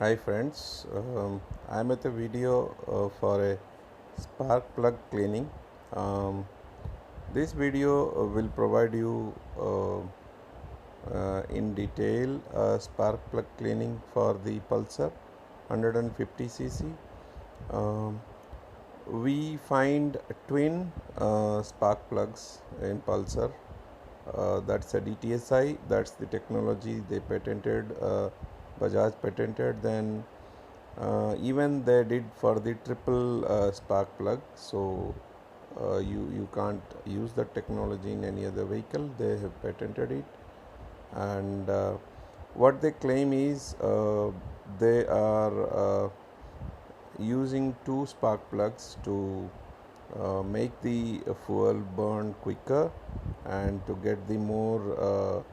Hi friends, I am at a video for a spark plug cleaning. This video will provide you in detail spark plug cleaning for the Pulsar 150cc. Um, we find twin spark plugs in Pulsar. That's a ETSI. That's the technology they patented. Bajaj patented. Then even they did for the triple spark plug. So you can't use that technology in any other vehicle. They have patented it, and what they claim is they are using two spark plugs to make the fuel burn quicker and to get the more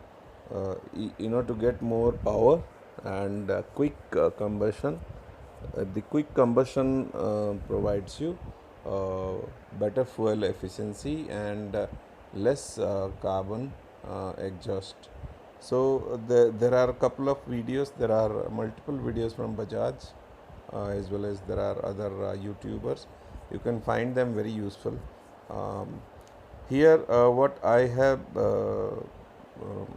to get more power and quick combustion. The quick combustion provides you uh, better fuel efficiency and less carbon exhaust. So there are a couple of videos. There are multiple videos from Bajaj, as well as there are other YouTubers. You can find them very useful. Um, Here, what I have,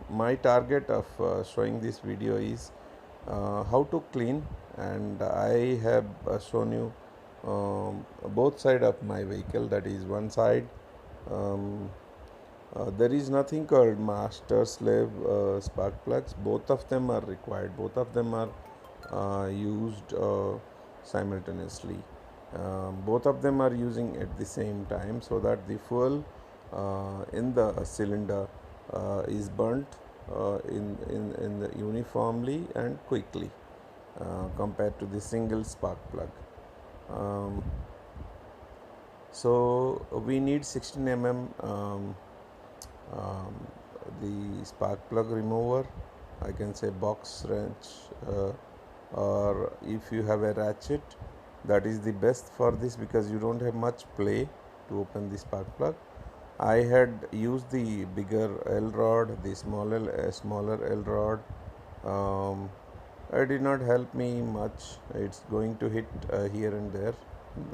my target of showing this video is how to clean, and I have shown you both side of my vehicle. That is one side. Um, there is nothing called Masterslave spark plugs. Both of them are required. Both of them are used simultaneously. Both of them are using at the same time, so that the fuel in the cylinder is burnt in the uniformly and quickly compared to the single spark plug. Um, so we need 16 mm um, the spark plug remover. I can say box wrench, or if you have a ratchet, that is the best for this because you don't have much play to open the spark plug. I had used the bigger L rod, the smaller L rod. Um, it did not help me much. It's going to hit here and there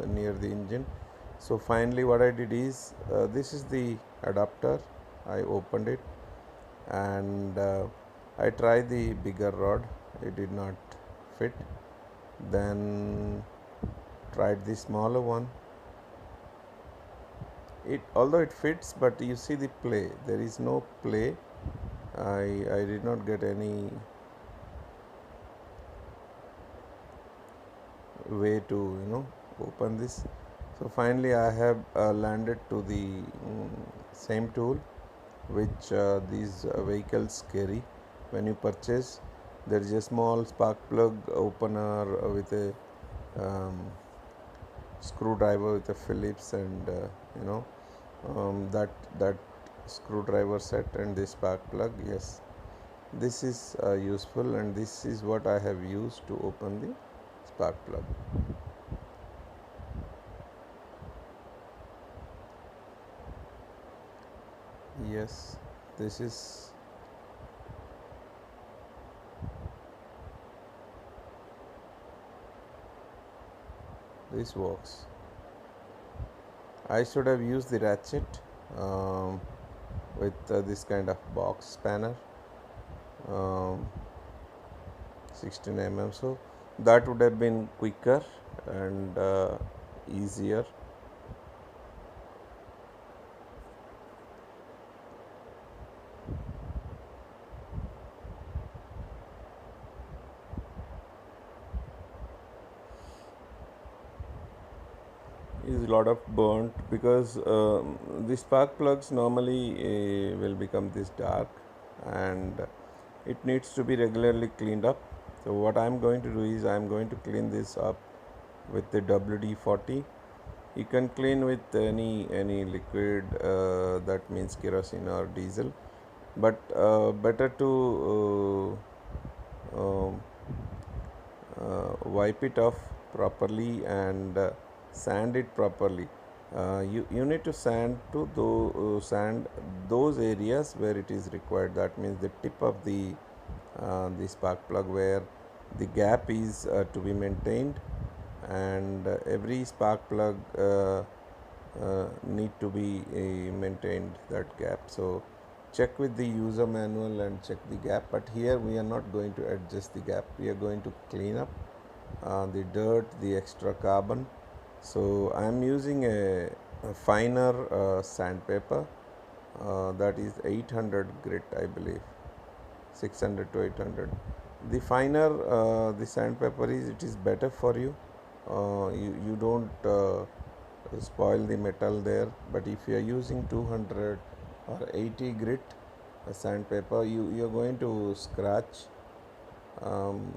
near the engine. So finally, what I did is this is the adapter. I opened it and I tried the bigger rod. It did not fit. Then tried the smaller one. It, although it fits, but you see the play, there is no play. I did not get any way to open this. So finally I have landed to the same tool which these vehicles carry. When you purchase, there is a small spark plug opener with a um, screwdriver with a Phillips, and that screwdriver set and the spark plug. Yes, this is useful, and this is what I have used to open the spark plug. Yes, this is this works. I should have used the ratchet with this kind of box spanner, um, 16 mm, so that would have been quicker and easier. Is a lot of burnt because the spark plugs normally will become this dark, and it needs to be regularly cleaned up. So what I'm going to do is I'm going to clean this up with the WD-40. You can clean with any liquid, that means kerosene or diesel, but better to wipe it off properly and sand it properly. You need to sand those areas where it is required. That means the tip of the spark plug, where the gap is to be maintained, and every spark plug need to be maintained, that gap. So check with the user manual and check the gap, but here we are not going to adjust the gap. We are going to clean up the dirt, the extra carbon. So I am using a finer sandpaper, that is 800 grit, I believe, 600 to 800. The finer the sandpaper is, it is better for you. You don't spoil the metal there. But if you are using 200 or 80 grit sandpaper, you are going to scratch um,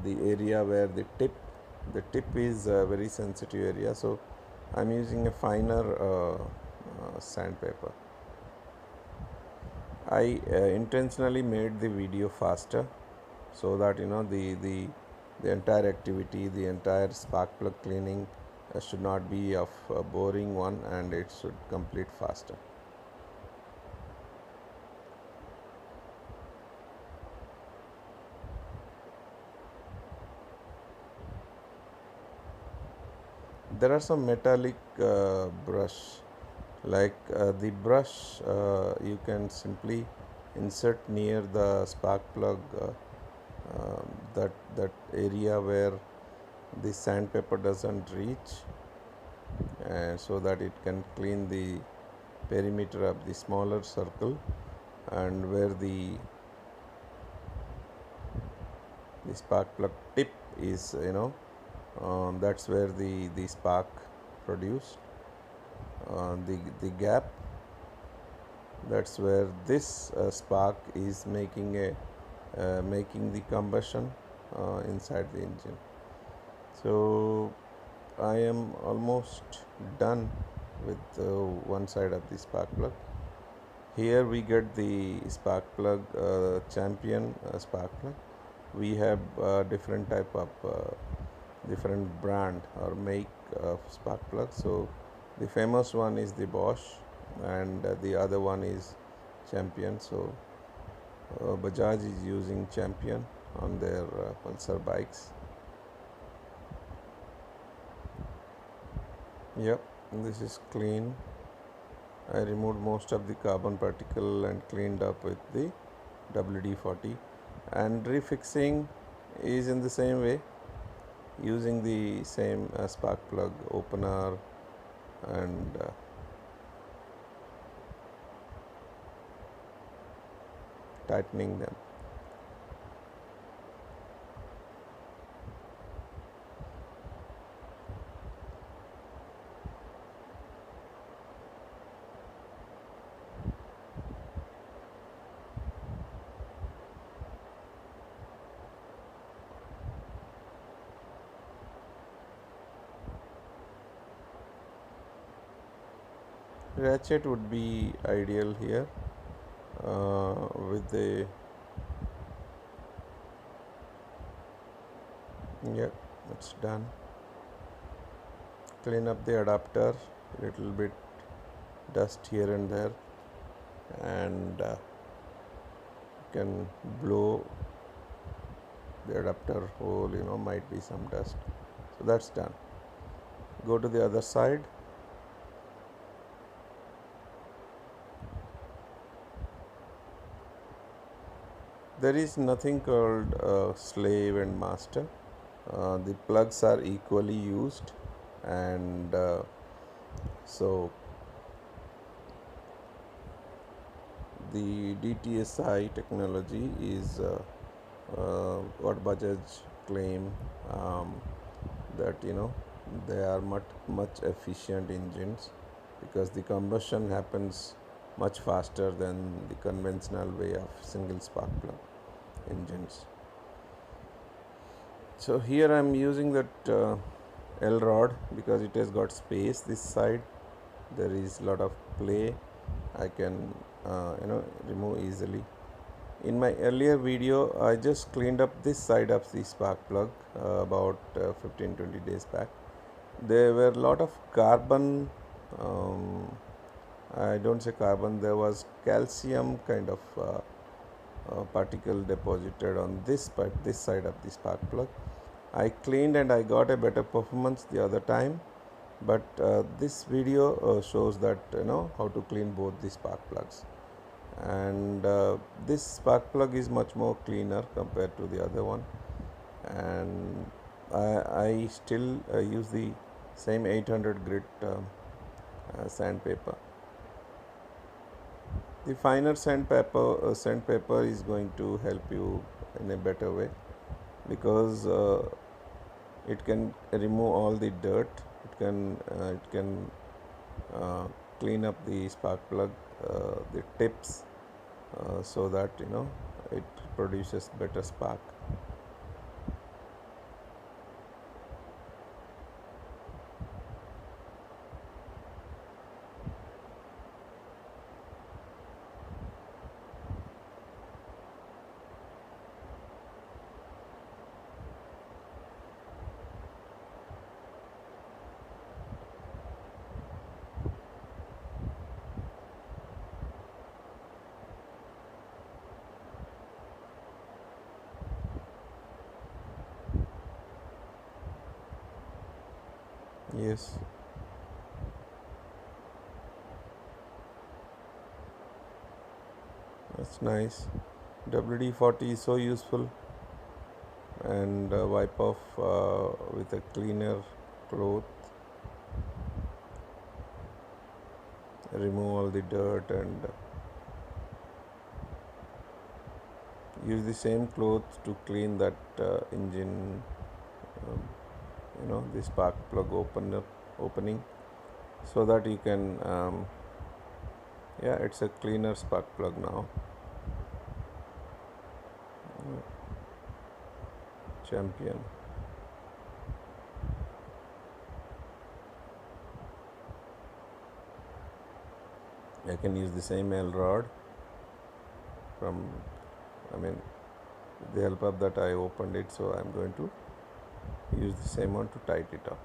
the area where the tip is a very sensitive area. So I'm using a finer sandpaper. I intentionally made the video faster, so that the entire activity, the entire spark plug cleaning should not be of a boring one, and it should complete faster. There are some metallic brush, like the brush you can simply insert near the spark plug, that area where the sandpaper doesn't reach, and so that it can clean the perimeter of the smaller circle, and where the spark plug tip is, that's where the spark produced, the gap, that's where this spark is making the combustion inside the engine. So I am almost done with one side of the spark plug. Here we get the spark plug, champion spark plug. We have different type of different brand or make of spark plug. So the famous one is the Bosch, and the other one is champion. So Bajaj is using champion on their Pulsar bikes. Yep, this is clean. I removed most of the carbon particle and cleaned up with the WD-40, and refixing is in the same way, using the same spark plug opener and tightening them. Ratchet would be ideal here, with the, yeah, it's done. Clean up the adapter, little bit dust here and there, and can blow the adapter hole, might be some dust. So that's done. Go to the other side. There is nothing called slave and master. The plugs are equally used, and so the DTSI technology is what Bajaj claim, that they are much efficient engines, because the combustion happens much faster than the conventional way of single spark plug engines. So here I am using that L rod, because it has got space this side. There is lot of play. I can remove easily. In my earlier video, I just cleaned up this side of the spark plug about 15-20 days back. There were a lot of carbon, I don't say carbon, there was calcium kind of particle deposited on this side of the spark plug. I cleaned and I got a better performance the other time, but this video shows that how to clean both the spark plugs, and this spark plug is much more cleaner compared to the other one, and I still use the same 800 grit sandpaper. The finer sandpaper is going to help you in a better way, because it can remove all the dirt. It can clean up the spark plug, the tips, so that it produces better spark. Yes, that's nice. WD-40 is so useful, and wipe off with a cleaner cloth, remove all the dirt, and use the same cloth to clean that engine, the spark plug opening, so that you can it's a cleaner spark plug now. Champion. I can use the same L rod from, with the help of that I opened it, so I'm going to use the same one to tighten it up.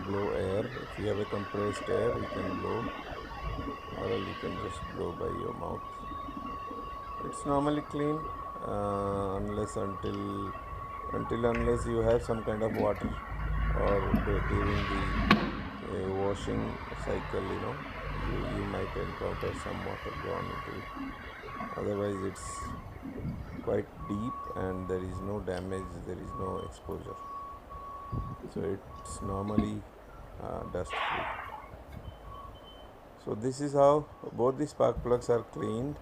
Blow air. If you have a compressed air, you can blow, or you can just blow by your mouth. It's normally clean unless you have some kind of water, or during the washing cycle, you might encounter some water gone into it. Otherwise, it's quite deep and there is no damage, there is no exposure. So it's normally dust free. So this is how both the spark plugs are cleaned.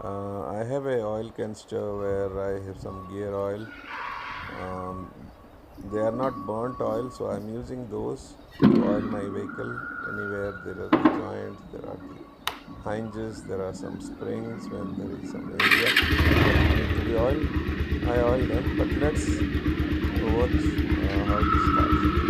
I have a oil canister where I have some gear oil. They are not burnt oil, so I'm using those to oil my vehicle. Anywhere there are the joints, there are the hinges, there are some springs. When there is some area to the oil, I oil them. But let's watch how this starts.